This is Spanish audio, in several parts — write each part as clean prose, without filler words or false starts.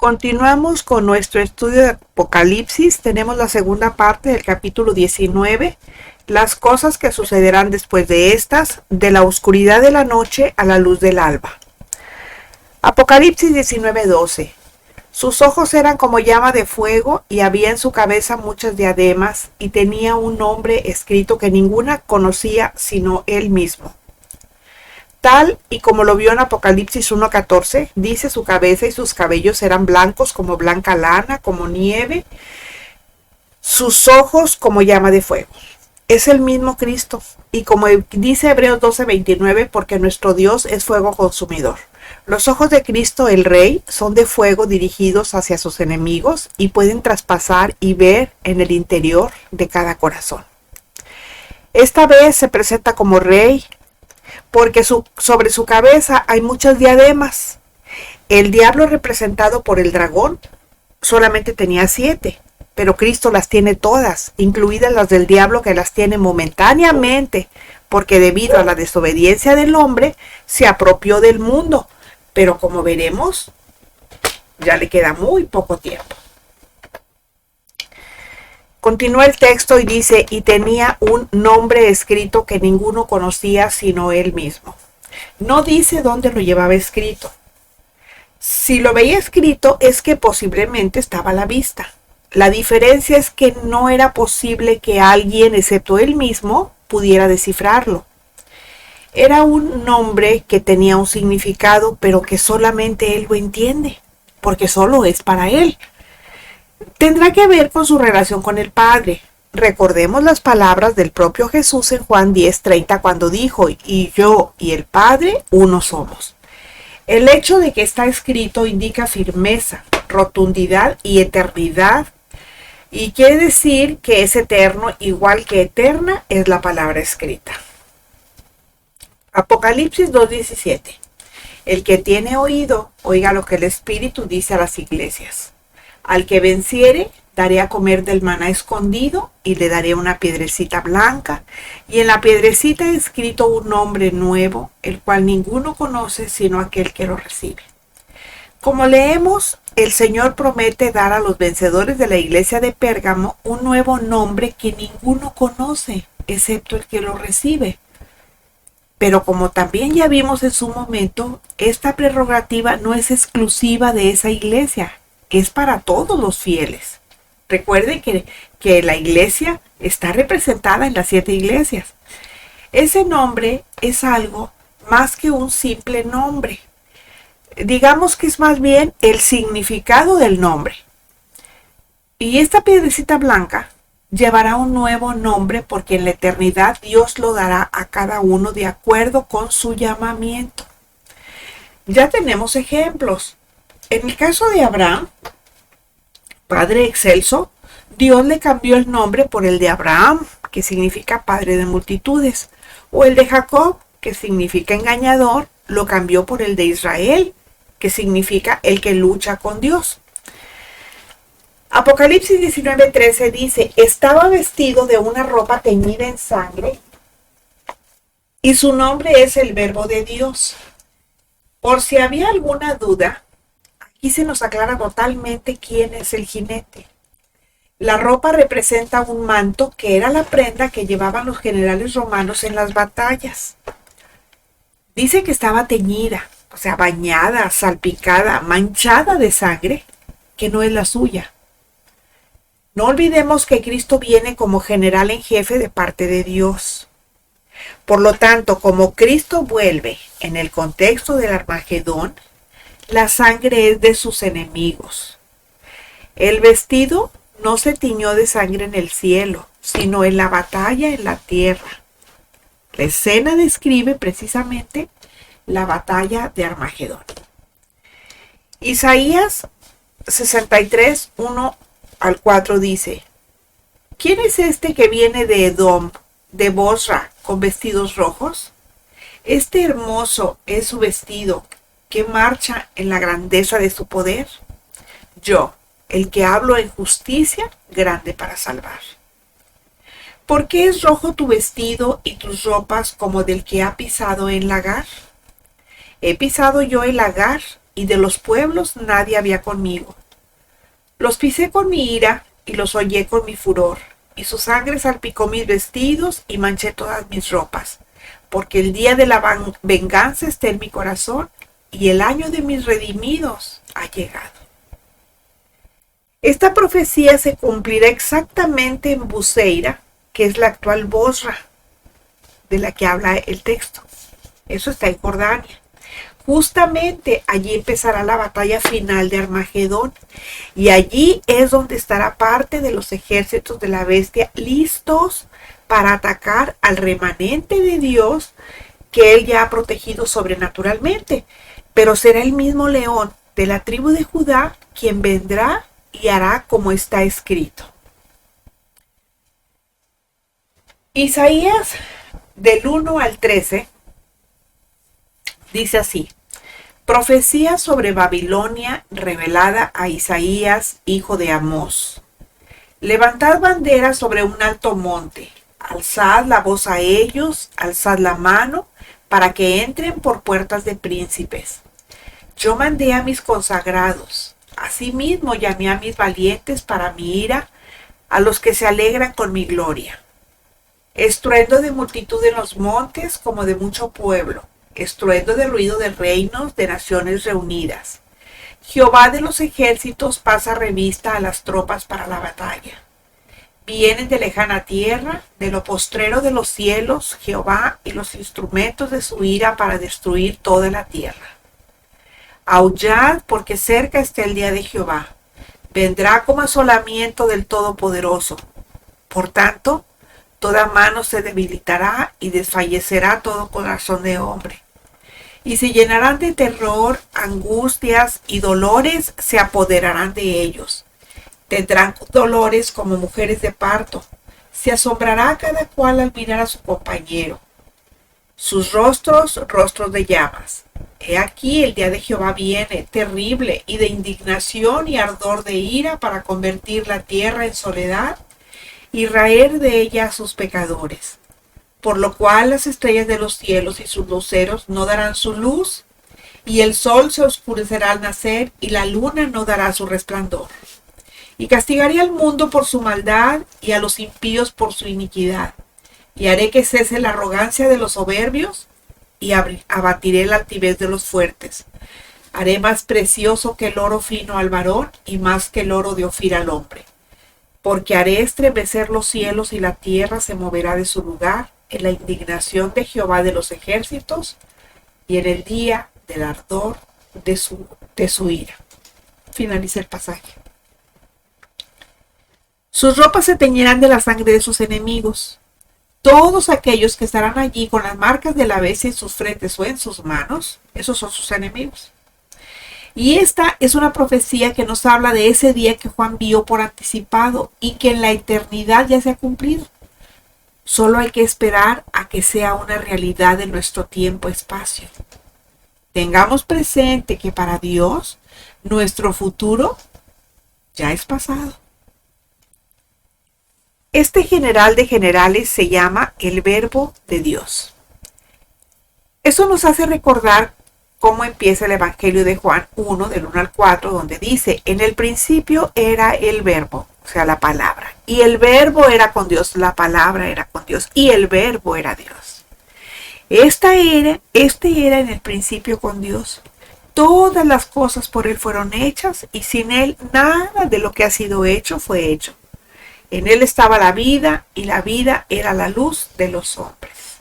Continuamos con nuestro estudio de Apocalipsis. Tenemos la segunda parte del capítulo 19, las cosas que sucederán después de estas, de la oscuridad de la noche a la luz del alba. Apocalipsis 19:12. Sus ojos eran como llama de fuego y había en su cabeza muchas diademas y tenía un nombre escrito que ninguna conocía sino él mismo. Tal y como lo vio en Apocalipsis 1:14, dice su cabeza y sus cabellos eran blancos como blanca lana, como nieve, sus ojos como llama de fuego. Es el mismo Cristo, y como dice Hebreos 12:29, porque nuestro Dios es fuego consumidor. Los ojos de Cristo el Rey son de fuego dirigidos hacia sus enemigos y pueden traspasar y ver en el interior de cada corazón. Esta vez se presenta como Rey, porque sobre su cabeza hay muchas diademas. El diablo, representado por el dragón, solamente tenía 7, pero Cristo las tiene todas, incluidas las del diablo, que las tiene momentáneamente, porque debido a la desobediencia del hombre se apropió del mundo, pero como veremos, ya le queda muy poco tiempo. Continúa el texto y dice, y tenía un nombre escrito que ninguno conocía sino él mismo. No dice dónde lo llevaba escrito. Si lo veía escrito es que posiblemente estaba a la vista. La diferencia es que no era posible que alguien, excepto él mismo, pudiera descifrarlo. Era un nombre que tenía un significado, pero que solamente él lo entiende, porque solo es para él. Tendrá que ver con su relación con el Padre. Recordemos las palabras del propio Jesús en Juan 10:30 cuando dijo, y yo y el Padre uno somos. El hecho de que está escrito indica firmeza, rotundidad y eternidad, y quiere decir que es eterno, igual que eterna es la palabra escrita. Apocalipsis 2:17. El que tiene oído, oiga lo que el Espíritu dice a las iglesias. Al que venciere, daré a comer del maná escondido y le daré una piedrecita blanca, y en la piedrecita he escrito un nombre nuevo, el cual ninguno conoce sino aquel que lo recibe. Como leemos, el Señor promete dar a los vencedores de la iglesia de Pérgamo un nuevo nombre que ninguno conoce, excepto el que lo recibe. Pero como también ya vimos en su momento, esta prerrogativa no es exclusiva de esa iglesia, es para todos los fieles. Recuerden que la iglesia está representada en las 7 iglesias. Ese nombre es algo más que un simple nombre. Digamos que es más bien el significado del nombre. Y esta piedrecita blanca llevará un nuevo nombre porque en la eternidad Dios lo dará a cada uno de acuerdo con su llamamiento. Ya tenemos ejemplos. En el caso de Abraham, Padre excelso, Dios le cambió el nombre por el de Abraham, que significa padre de multitudes, o el de Jacob, que significa engañador, lo cambió por el de Israel, que significa el que lucha con Dios. Apocalipsis 19:13 dice, estaba vestido de una ropa teñida en sangre y su nombre es el Verbo de Dios. Por si había alguna duda, aquí se nos aclara totalmente quién es el jinete. La ropa representa un manto que era la prenda que llevaban los generales romanos en las batallas. Dice que estaba teñida, o sea, bañada, salpicada, manchada de sangre, que no es la suya. No olvidemos que Cristo viene como general en jefe de parte de Dios. Por lo tanto, como Cristo vuelve en el contexto del Armagedón, la sangre es de sus enemigos. El vestido no se tiñó de sangre en el cielo, sino en la batalla en la tierra. La escena describe precisamente la batalla de Armagedón. Isaías 63:1-4 dice, ¿quién es este que viene de Edom, de Bosra, con vestidos rojos? Este hermoso es su vestido, que marcha en la grandeza de su poder. Yo, el que hablo en justicia, grande para salvar. ¿Por qué es rojo tu vestido y tus ropas como del que ha pisado en lagar? He pisado yo el lagar, y de los pueblos nadie había conmigo. Los pisé con mi ira y los hollé con mi furor, y su sangre salpicó mis vestidos y manché todas mis ropas, porque el día de la venganza está en mi corazón, y el año de mis redimidos ha llegado. Esta profecía se cumplirá exactamente en Buceira, que es la actual Bosra, de la que habla el texto. Eso está en Jordania. Justamente allí empezará la batalla final de Armagedón, y allí es donde estará parte de los ejércitos de la bestia listos para atacar al remanente de Dios que él ya ha protegido sobrenaturalmente. Pero será el mismo león de la tribu de Judá quien vendrá y hará como está escrito. Isaías del 1 al 13 dice así: profecía sobre Babilonia revelada a Isaías, hijo de Amós. Levantad bandera sobre un alto monte, alzad la voz a ellos, alzad la mano, para que entren por puertas de príncipes. Yo mandé a mis consagrados, asimismo llamé a mis valientes para mi ira, a los que se alegran con mi gloria. Estruendo de multitud en los montes como de mucho pueblo, estruendo de ruido de reinos, de naciones reunidas. Jehová de los ejércitos pasa revista a las tropas para la batalla. Vienen de lejana tierra, de lo postrero de los cielos, Jehová y los instrumentos de su ira para destruir toda la tierra. Aullad, porque cerca está el día de Jehová. Vendrá como asolamiento del Todopoderoso. Por tanto, toda mano se debilitará y desfallecerá todo corazón de hombre. Y se llenarán de terror, angustias y dolores se apoderarán de ellos. Tendrán dolores como mujeres de parto. Se asombrará cada cual al mirar a su compañero. Sus rostros, rostros de llamas. He aquí el día de Jehová viene, terrible, y de indignación y ardor de ira para convertir la tierra en soledad y raer de ella a sus pecadores. Por lo cual las estrellas de los cielos y sus luceros no darán su luz, y el sol se oscurecerá al nacer, y la luna no dará su resplandor. Y castigaré al mundo por su maldad, y a los impíos por su iniquidad. Y haré que cese la arrogancia de los soberbios, y abatiré la altivez de los fuertes. Haré más precioso que el oro fino al varón, y más que el oro de Ofir al hombre. Porque haré estremecer los cielos, y la tierra se moverá de su lugar, en la indignación de Jehová de los ejércitos, y en el día del ardor de su ira. Finaliza el pasaje. Sus ropas se teñirán de la sangre de sus enemigos. Todos aquellos que estarán allí con las marcas de la bestia en sus frentes o en sus manos, esos son sus enemigos. Y esta es una profecía que nos habla de ese día que Juan vio por anticipado y que en la eternidad ya se ha cumplido. Solo hay que esperar a que sea una realidad de nuestro tiempo-espacio. Tengamos presente que para Dios, nuestro futuro ya es pasado. Este general de generales se llama el Verbo de Dios. Eso nos hace recordar cómo empieza el Evangelio de Juan 1, del 1 al 4, donde dice: en el principio era el Verbo, o sea, la palabra. Y el Verbo era con Dios, la palabra era con Dios, y el Verbo era Dios. Este era en el principio con Dios. Todas las cosas por Él fueron hechas, y sin Él nada de lo que ha sido hecho fue hecho. En Él estaba la vida, y la vida era la luz de los hombres.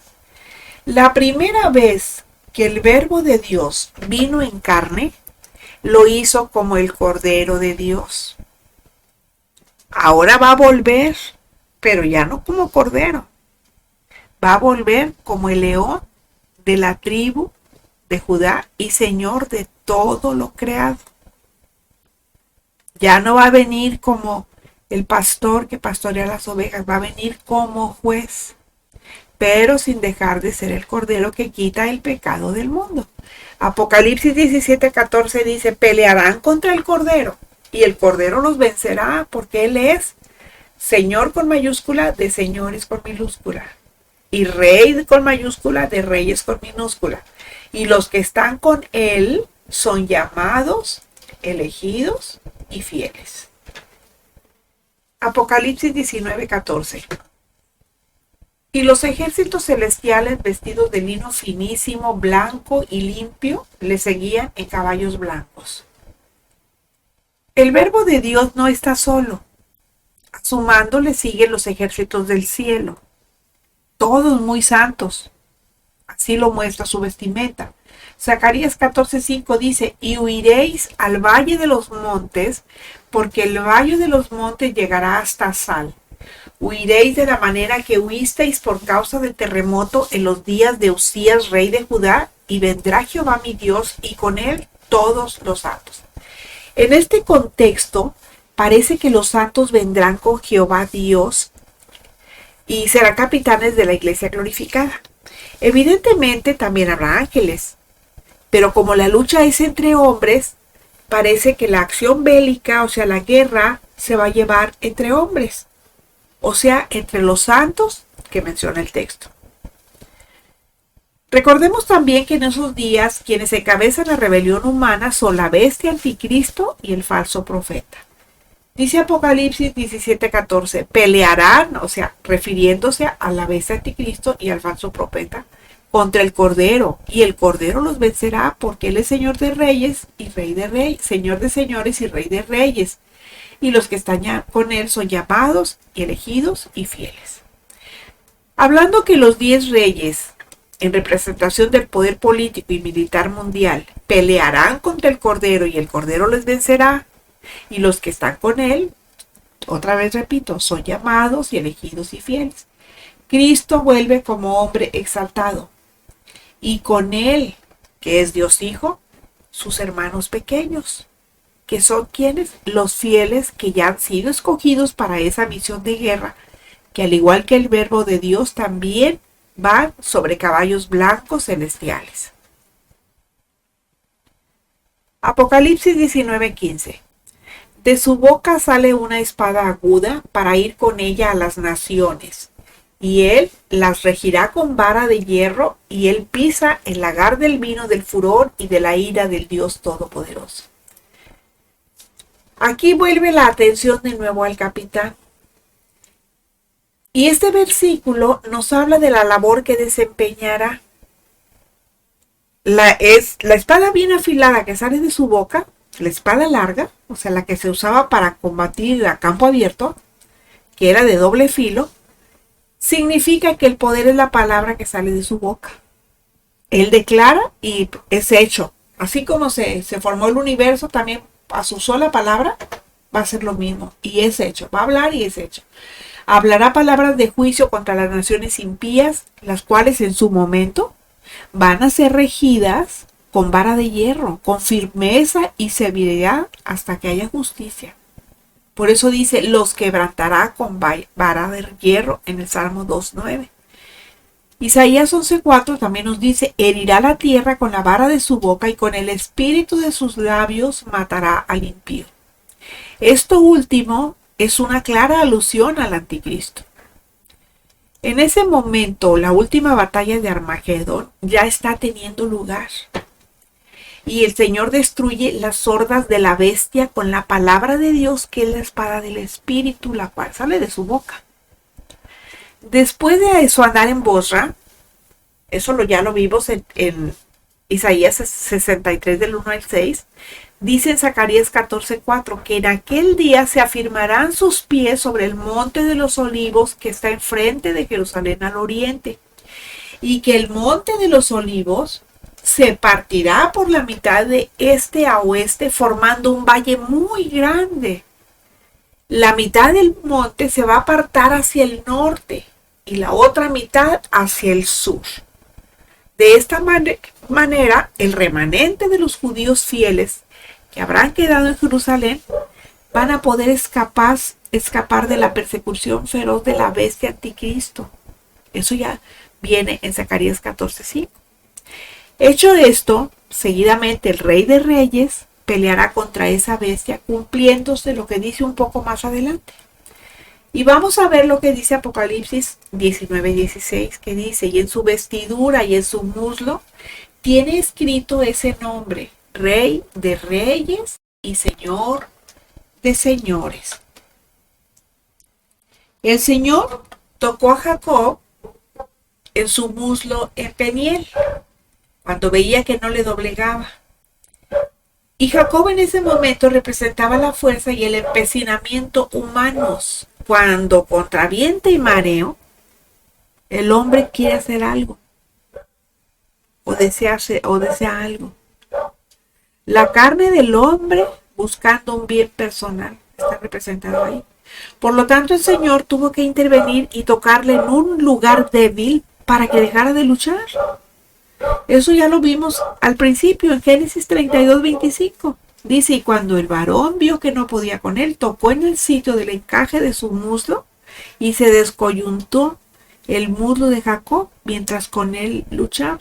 La primera vez que el Verbo de Dios vino en carne, lo hizo como el Cordero de Dios. Ahora va a volver, pero ya no como Cordero. Va a volver como el león de la tribu de Judá y Señor de todo lo creado. Ya no va a venir como el pastor que pastorea las ovejas, va a venir como juez, pero sin dejar de ser el Cordero que quita el pecado del mundo. Apocalipsis 17:14 dice: pelearán contra el Cordero, y el Cordero los vencerá, porque Él es Señor con mayúscula, de señores con minúscula, y Rey con mayúscula, de reyes con minúscula. Y los que están con Él son llamados, elegidos y fieles. Apocalipsis 19:14. Y los ejércitos celestiales vestidos de lino finísimo, blanco y limpio, le seguían en caballos blancos. El verbo de Dios no está solo. A su mando le siguen los ejércitos del cielo, todos muy santos. Así lo muestra su vestimenta. Zacarías 14:5 dice, y huiréis al valle de los montes, porque el valle de los montes llegará hasta Sal. Huiréis de la manera que huisteis por causa del terremoto en los días de Usías, rey de Judá, y vendrá Jehová mi Dios, y con él todos los santos. En este contexto, parece que los santos vendrán con Jehová Dios y serán capitanes de la iglesia glorificada. Evidentemente también habrá ángeles, pero como la lucha es entre hombres, parece que la acción bélica, o sea, la guerra, se va a llevar entre hombres, o sea, entre los santos que menciona el texto. Recordemos también que en esos días quienes encabezan la rebelión humana son la bestia anticristo y el falso profeta. Dice Apocalipsis 17:14, pelearán, o sea, refiriéndose a la bestia anticristo y al falso profeta, contra el Cordero, y el Cordero los vencerá porque él es Señor de reyes y Rey de reyes, Señor de señores y Rey de reyes, y los que están con él son llamados y elegidos y fieles. Hablando que los 10 reyes, en representación del poder político y militar mundial, pelearán contra el Cordero y el Cordero les vencerá, y los que están con él, otra vez repito, son llamados y elegidos y fieles. Cristo vuelve como hombre exaltado, y con él, que es Dios Hijo, sus hermanos pequeños, que son quienes, los fieles que ya han sido escogidos para esa misión de guerra, que al igual que el verbo de Dios también van sobre caballos blancos celestiales. Apocalipsis 19:15. De su boca sale una espada aguda para ir con ella a las naciones, y él las regirá con vara de hierro, y él pisa el lagar del vino del furor y de la ira del Dios Todopoderoso. Aquí vuelve la atención de nuevo al capitán. Y este versículo nos habla de la labor que desempeñará. La espada bien afilada que sale de su boca, la espada larga, o sea, la que se usaba para combatir a campo abierto, que era de doble filo, significa que el poder es la palabra que sale de su boca. Él declara y es hecho. Así como se formó el universo, también a su sola palabra va a ser lo mismo. Y es hecho. Va a hablar y es hecho. Hablará palabras de juicio contra las naciones impías, las cuales en su momento van a ser regidas con vara de hierro, con firmeza y severidad hasta que haya justicia. Por eso dice, los quebrantará con vara de hierro en el Salmo 2:9. Isaías 11:4 también nos dice, herirá la tierra con la vara de su boca y con el espíritu de sus labios matará al impío. Esto último es una clara alusión al anticristo. En ese momento, la última batalla de Armagedón ya está teniendo lugar. Y el Señor destruye las hordas de la bestia con la palabra de Dios, que es la espada del Espíritu, la cual sale de su boca. Después de eso, andar en Bosra, eso ya lo vimos en Isaías 63 del 1 al 6, dice en Zacarías 14:4 que en aquel día se afirmarán sus pies sobre el monte de los olivos que está enfrente de Jerusalén al oriente, y que el monte de los olivos se partirá por la mitad de este a oeste, formando un valle muy grande. La mitad del monte se va a apartar hacia el norte y la otra mitad hacia el sur. De esta manera, el remanente de los judíos fieles que habrán quedado en Jerusalén van a poder escapar de la persecución feroz de la bestia anticristo. Eso ya viene en Zacarías 14:5. Hecho esto, seguidamente el Rey de Reyes peleará contra esa bestia, cumpliéndose lo que dice un poco más adelante. Y vamos a ver lo que dice Apocalipsis 19:16, que dice, y en su vestidura y en su muslo tiene escrito ese nombre, Rey de Reyes y Señor de Señores. El Señor tocó a Jacob en su muslo en Peniel, cuando veía que no le doblegaba. Y Jacob en ese momento representaba la fuerza y el empecinamiento humanos. Cuando contra viento y mareo, el hombre quiere hacer algo o desea algo. La carne del hombre buscando un bien personal está representado ahí. Por lo tanto, el Señor tuvo que intervenir y tocarle en un lugar débil para que dejara de luchar. Eso ya lo vimos al principio en Génesis 32:25. Dice, y cuando el varón vio que no podía con él, tocó en el sitio del encaje de su muslo y se descoyuntó el muslo de Jacob mientras con él luchaba.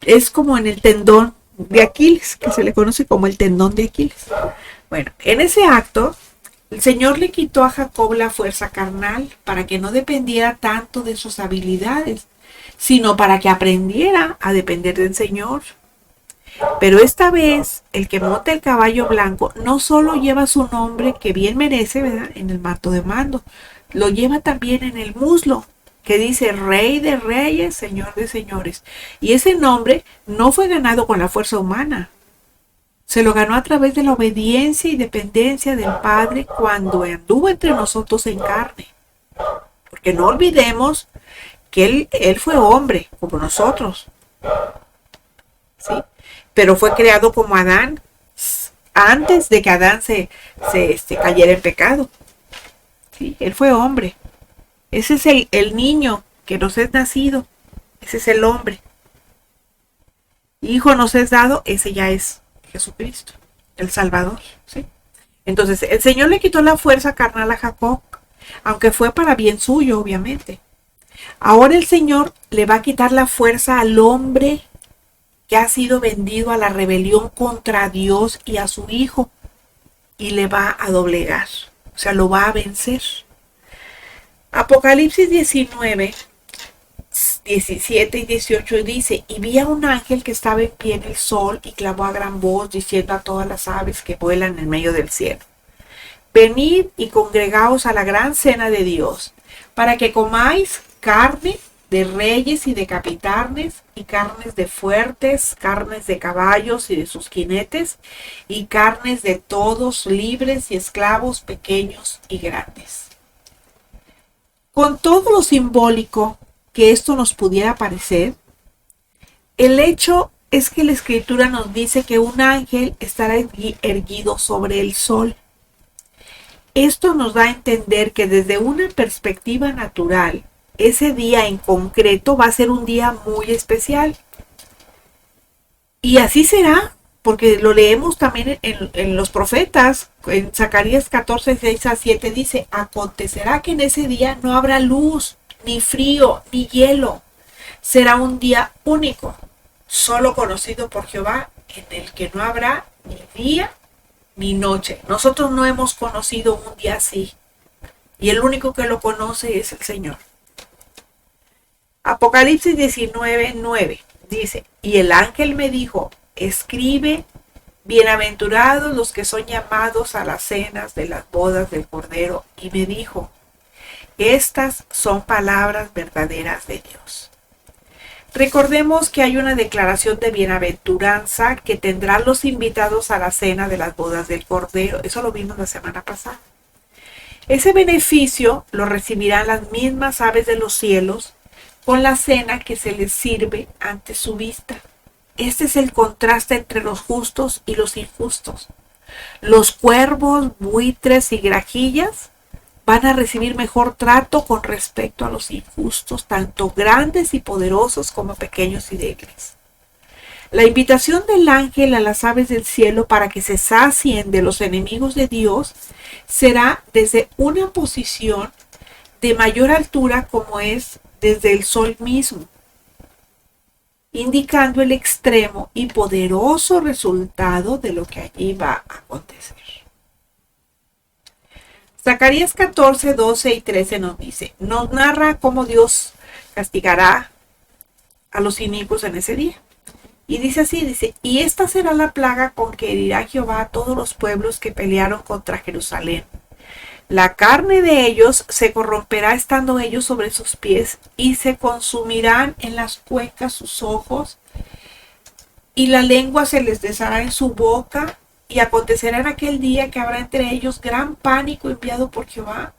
Es como en el tendón de Aquiles, que se le conoce como el tendón de Aquiles. Bueno, en ese acto, el Señor le quitó a Jacob la fuerza carnal para que no dependiera tanto de sus habilidades, sino para que aprendiera a depender del Señor. Pero esta vez, el que monta el caballo blanco no solo lleva su nombre, que bien merece, ¿verdad?, en el manto de mando, lo lleva también en el muslo, que dice Rey de Reyes, Señor de Señores. Y ese nombre no fue ganado con la fuerza humana. Se lo ganó a través de la obediencia y dependencia del Padre cuando anduvo entre nosotros en carne. Porque no olvidemos que él fue hombre, como nosotros. ¿Sí? Pero fue creado como Adán, antes de que Adán se cayera en pecado. ¿Sí? Él fue hombre. Ese es el niño que nos es nacido. Ese es el hombre. Hijo nos es dado, ese ya es Jesucristo, el Salvador. ¿Sí? Entonces, el Señor le quitó la fuerza carnal a Jacob, aunque fue para bien suyo, obviamente. Ahora el Señor le va a quitar la fuerza al hombre que ha sido vendido a la rebelión contra Dios y a su Hijo, y le va a doblegar, o sea, lo va a vencer. Apocalipsis 19, 17 y 18 dice, y vi a un ángel que estaba en pie en el sol y clamó a gran voz diciendo a todas las aves que vuelan en medio del cielo, venid y congregaos a la gran cena de Dios, para que comáis carne de reyes y de capitanes, y carnes de fuertes, carnes de caballos y de sus jinetes, y carnes de todos, libres y esclavos, pequeños y grandes. Con todo lo simbólico que esto nos pudiera parecer, el hecho es que la Escritura nos dice que un ángel estará erguido sobre el sol. Esto nos da a entender que desde una perspectiva natural, ese día en concreto va a ser un día muy especial. Y así será, porque lo leemos también en los profetas. En Zacarías 14, 6 a 7 dice, acontecerá que en ese día no habrá luz, ni frío, ni hielo. Será un día único, solo conocido por Jehová, en el que no habrá ni día ni noche. Nosotros no hemos conocido un día así. Y el único que lo conoce es el Señor. Apocalipsis 19, 9 dice, y el ángel me dijo, escribe, bienaventurados los que son llamados a las cenas de las bodas del Cordero. Y me dijo, estas son palabras verdaderas de Dios. Recordemos que hay una declaración de bienaventuranza que tendrán los invitados a la cena de las bodas del Cordero. Eso lo vimos la semana pasada. Ese beneficio lo recibirán las mismas aves de los cielos con la cena que se les sirve ante su vista. Este es el contraste entre los justos y los injustos. Los cuervos, buitres y grajillas van a recibir mejor trato con respecto a los injustos, tanto grandes y poderosos como pequeños y débiles. La invitación del ángel a las aves del cielo para que se sacien de los enemigos de Dios será desde una posición de mayor altura, como es desde el sol mismo, indicando el extremo y poderoso resultado de lo que allí va a acontecer. Zacarías 14, 12 y 13 nos narra cómo Dios castigará a los inicuos en ese día. Y dice así, y esta será la plaga con que herirá Jehová a todos los pueblos que pelearon contra Jerusalén. La carne de ellos se corromperá estando ellos sobre sus pies, y se consumirán en las cuencas sus ojos, y la lengua se les deshará en su boca, y acontecerá en aquel día que habrá entre ellos gran pánico enviado por Jehová,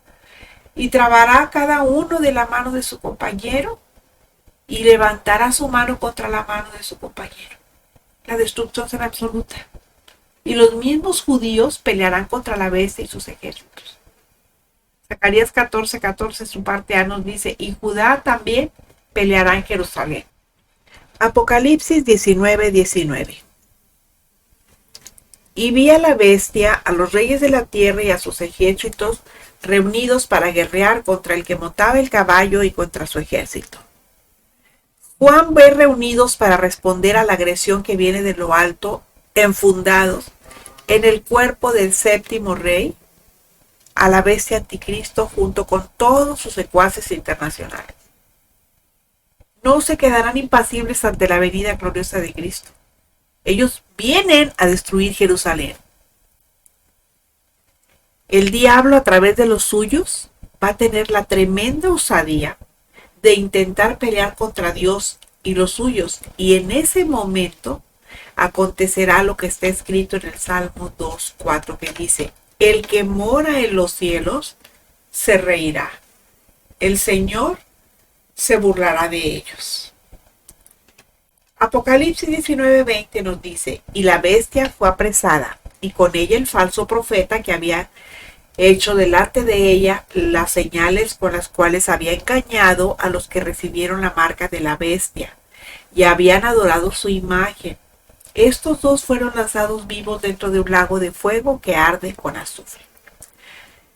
y trabará cada uno de la mano de su compañero, y levantará su mano contra la mano de su compañero. La destrucción será absoluta. Y los mismos judíos pelearán contra la bestia y sus ejércitos. Zacarías 14:14, su parte A nos dice, y Judá también peleará en Jerusalén. Apocalipsis 19:19. Y vi a la bestia, a los reyes de la tierra y a sus ejércitos reunidos para guerrear contra el que montaba el caballo y contra su ejército. Juan ve reunidos para responder a la agresión que viene de lo alto, enfundados en el cuerpo del séptimo rey, a la bestia anticristo junto con todos sus secuaces internacionales. No se quedarán impasibles ante la venida gloriosa de Cristo. Ellos vienen a destruir Jerusalén. El diablo, a través de los suyos, va a tener la tremenda osadía de intentar pelear contra Dios y los suyos. Y en ese momento acontecerá lo que está escrito en el Salmo 2:4, que dice, el que mora en los cielos se reirá. El Señor se burlará de ellos. Apocalipsis 19:20 nos dice, y la bestia fue apresada, y con ella el falso profeta que había hecho delante de ella las señales con las cuales había engañado a los que recibieron la marca de la bestia y habían adorado su imagen. Estos dos fueron lanzados vivos dentro de un lago de fuego que arde con azufre.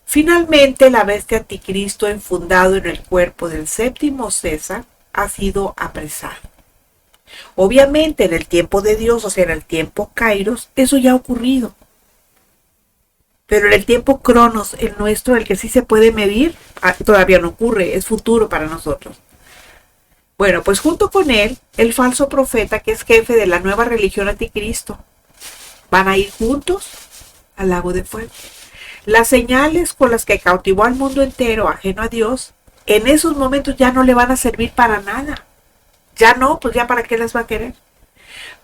Finalmente, la bestia anticristo, enfundado en el cuerpo del séptimo César, ha sido apresado. Obviamente, en el tiempo de Dios, o sea, en el tiempo Kairos, eso ya ha ocurrido. Pero en el tiempo Cronos, el nuestro, el que sí se puede medir, todavía no ocurre, es futuro para nosotros. Bueno, pues junto con él, el falso profeta, que es jefe de la nueva religión anticristo, van a ir juntos al lago de fuego. Las señales con las que cautivó al mundo entero, ajeno a Dios, en esos momentos ya no le van a servir para nada. Ya no, pues ya para qué las va a querer.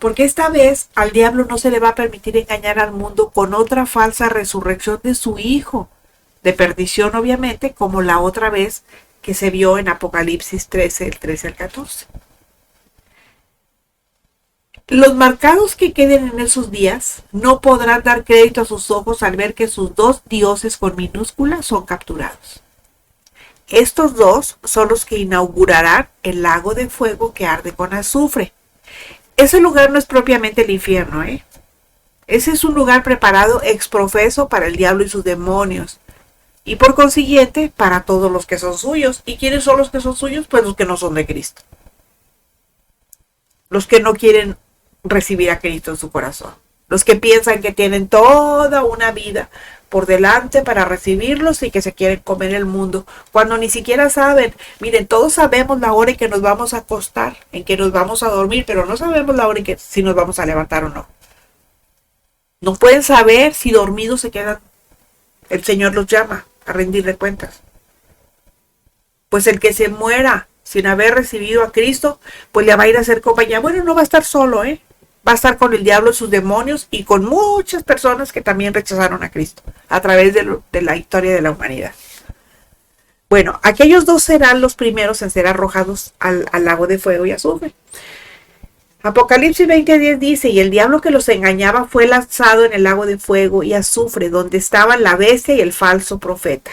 Porque esta vez al diablo no se le va a permitir engañar al mundo con otra falsa resurrección de su hijo, de perdición obviamente, como la otra vez que se vio en Apocalipsis 13, el 13 al 14. Los marcados que queden en esos días no podrán dar crédito a sus ojos al ver que sus dos dioses con minúscula son capturados. Estos dos son los que inaugurarán el lago de fuego que arde con azufre. Ese lugar no es propiamente el infierno, ¿eh? Ese es un lugar preparado ex profeso para el diablo y sus demonios. Y por consiguiente, para todos los que son suyos. ¿Y quiénes son los que son suyos? Pues los que no son de Cristo. Los que no quieren recibir a Cristo en su corazón. Los que piensan que tienen toda una vida por delante para recibirlos y que se quieren comer el mundo, cuando ni siquiera saben. Miren, todos sabemos la hora en que nos vamos a acostar, en que nos vamos a dormir, pero no sabemos la hora en que si nos vamos a levantar o no. No pueden saber si dormidos se quedan. El Señor los llama a rendirle cuentas. Pues el que se muera sin haber recibido a Cristo, pues le va a ir a hacer compañía. Bueno, no va a estar solo, va a estar con el diablo y sus demonios y con muchas personas que también rechazaron a Cristo a través de la historia de la humanidad. Bueno, aquellos dos serán los primeros en ser arrojados al lago de fuego y azufre. Apocalipsis 20:10 dice, y el diablo que los engañaba fue lanzado en el lago de fuego y azufre, donde estaban la bestia y el falso profeta.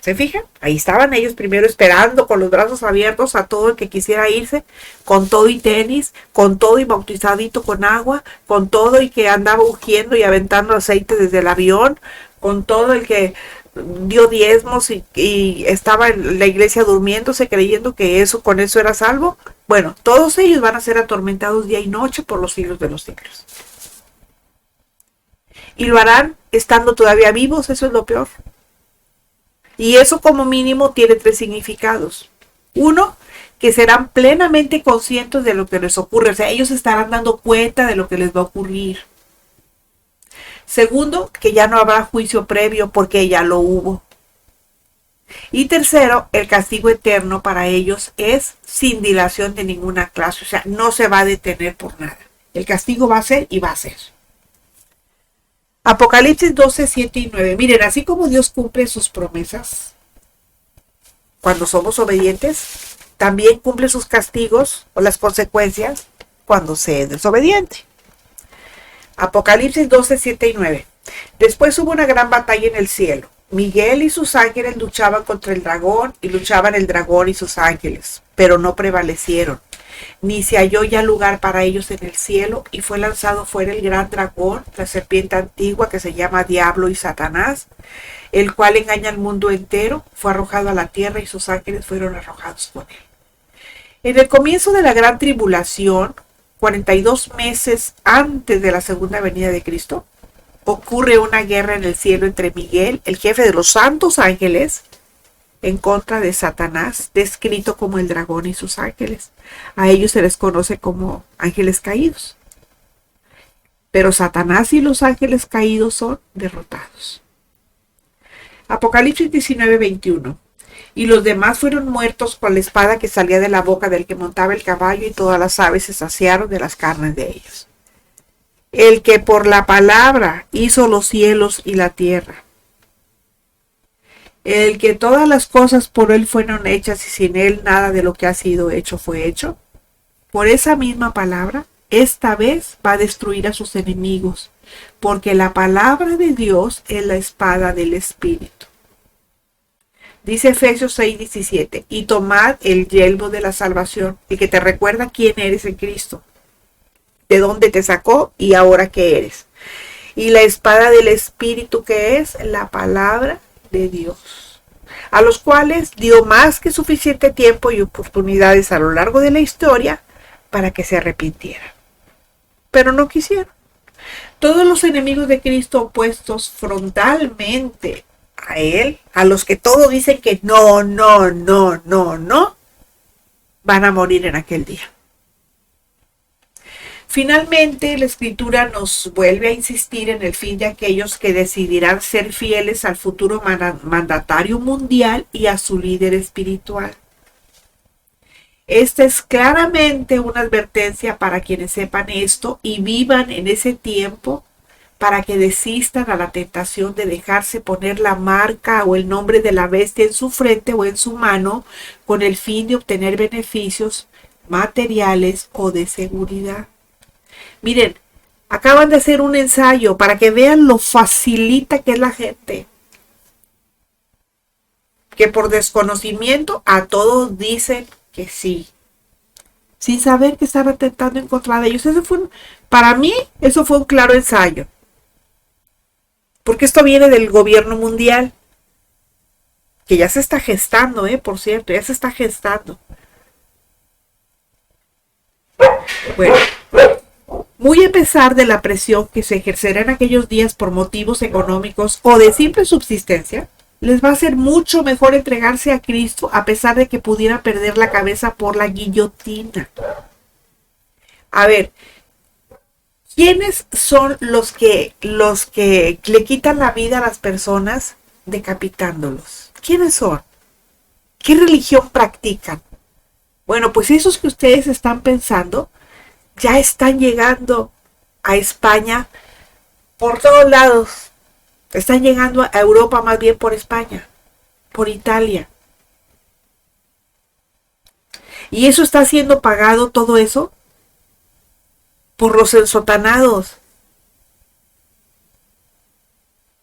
¿Se fijan? Ahí estaban ellos primero esperando con los brazos abiertos a todo el que quisiera irse, con todo y tenis, con todo y bautizadito con agua, con todo y que andaba ungiendo y aventando aceite desde el avión, con todo el que dio diezmos y estaba en la iglesia durmiéndose creyendo que con eso era salvo. Bueno, todos ellos van a ser atormentados día y noche por los siglos de los siglos. Y lo harán estando todavía vivos, eso es lo peor. Y eso como mínimo tiene 3 significados. Uno, que serán plenamente conscientes de lo que les ocurre. O sea, ellos estarán dando cuenta de lo que les va a ocurrir. Segundo, que ya no habrá juicio previo porque ya lo hubo. Y tercero, el castigo eterno para ellos es sin dilación de ninguna clase, o sea, no se va a detener por nada. El castigo va a ser y va a ser. Apocalipsis 12, 7 y 9. Miren, así como Dios cumple sus promesas cuando somos obedientes, también cumple sus castigos o las consecuencias cuando se es desobediente. Apocalipsis 12, 7 y 9. Después hubo una gran batalla en el cielo. Miguel y sus ángeles luchaban contra el dragón y luchaban el dragón y sus ángeles, pero no prevalecieron. Ni se halló ya lugar para ellos en el cielo, y fue lanzado fuera el gran dragón, la serpiente antigua que se llama Diablo y Satanás, el cual engaña al mundo entero. Fue arrojado a la tierra y sus ángeles fueron arrojados con él. En el comienzo de la gran tribulación, 42 meses antes de la segunda venida de Cristo, ocurre una guerra en el cielo entre Miguel, el jefe de los santos ángeles, en contra de Satanás, descrito como el dragón y sus ángeles. A ellos se les conoce como ángeles caídos. Pero Satanás y los ángeles caídos son derrotados. Apocalipsis 19, 21. Y los demás fueron muertos con la espada que salía de la boca del que montaba el caballo, y todas las aves se saciaron de las carnes de ellos. El que por la palabra hizo los cielos y la tierra. El que todas las cosas por él fueron hechas, y sin él nada de lo que ha sido hecho fue hecho. Por esa misma palabra, esta vez va a destruir a sus enemigos, porque la palabra de Dios es la espada del Espíritu. Dice Efesios 6, 17, y tomad el yelmo de la salvación, el que te recuerda quién eres en Cristo, de dónde te sacó y ahora qué eres. Y la espada del Espíritu, que es la palabra de Dios, a los cuales dio más que suficiente tiempo y oportunidades a lo largo de la historia para que se arrepintieran. Pero no quisieron. Todos los enemigos de Cristo opuestos frontalmente a él, a los que todos dicen que no, no, no, no, no, van a morir en aquel día. Finalmente, la Escritura nos vuelve a insistir en el fin de aquellos que decidirán ser fieles al futuro mandatario mundial y a su líder espiritual. Esta es claramente una advertencia para quienes sepan esto y vivan en ese tiempo, para que desistan a la tentación de dejarse poner la marca o el nombre de la bestia en su frente o en su mano con el fin de obtener beneficios materiales o de seguridad. Miren, acaban de hacer un ensayo para que vean lo facilita que es la gente. Que por desconocimiento a todos dicen que sí, sin saber que están atentando en contra de ellos. Para mí, eso fue un claro ensayo. Porque esto viene del gobierno mundial, que ya se está gestando, por cierto, ya se está gestando. Bueno, muy a pesar de la presión que se ejercerá en aquellos días por motivos económicos o de simple subsistencia, les va a ser mucho mejor entregarse a Cristo a pesar de que pudiera perder la cabeza por la guillotina. A ver, ¿quiénes son los que le quitan la vida a las personas decapitándolos? ¿Quiénes son? ¿Qué religión practican? Bueno, pues esos que ustedes están pensando ya están llegando a España por todos lados. Están llegando a Europa más bien por España, por Italia. Y eso está siendo pagado, todo eso, por los ensotanados.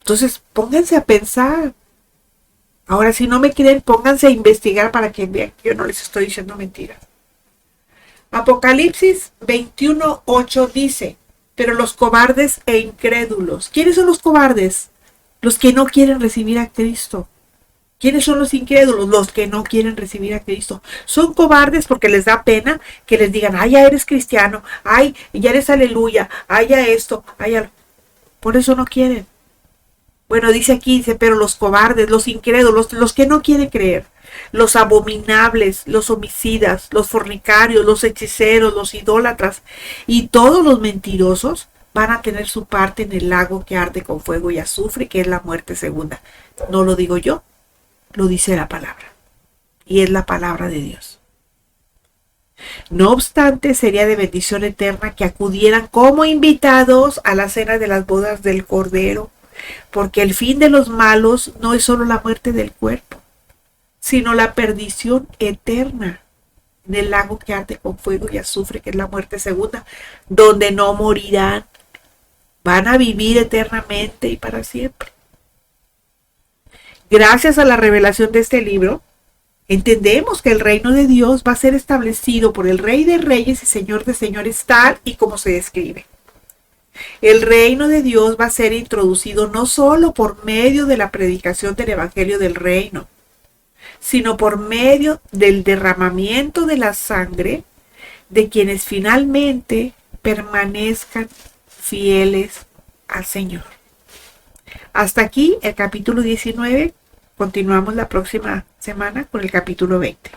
Entonces, pónganse a pensar. Ahora, si no me creen, pónganse a investigar para que vean que yo no les estoy diciendo mentiras. Apocalipsis 21:8 dice, pero los cobardes e incrédulos. ¿Quiénes son los cobardes? Los que no quieren recibir a Cristo. ¿Quiénes son los incrédulos? Los que no quieren recibir a Cristo. Son cobardes porque les da pena que les digan, ay, ya eres cristiano, ay, ya eres aleluya, ay, ya esto, ay, ya. Por eso no quieren. Bueno, dice aquí, pero los cobardes, los incrédulos, los que no quieren creer, los abominables, los homicidas, los fornicarios, los hechiceros, los idólatras y todos los mentirosos van a tener su parte en el lago que arde con fuego y azufre, que es la muerte segunda. No lo digo yo, lo dice la palabra. Y es la palabra de Dios. No obstante, sería de bendición eterna que acudieran como invitados a la cena de las bodas del Cordero, porque el fin de los malos no es solo la muerte del cuerpo, sino la perdición eterna en el lago que arde con fuego y azufre, que es la muerte segunda, donde no morirán, van a vivir eternamente y para siempre. Gracias a la revelación de este libro, entendemos que el reino de Dios va a ser establecido por el Rey de Reyes y Señor de Señores, tal y como se describe. El reino de Dios va a ser introducido no solo por medio de la predicación del Evangelio del Reino, sino por medio del derramamiento de la sangre de quienes finalmente permanezcan fieles al Señor. Hasta aquí el capítulo 19. Continuamos la próxima semana con el capítulo 20.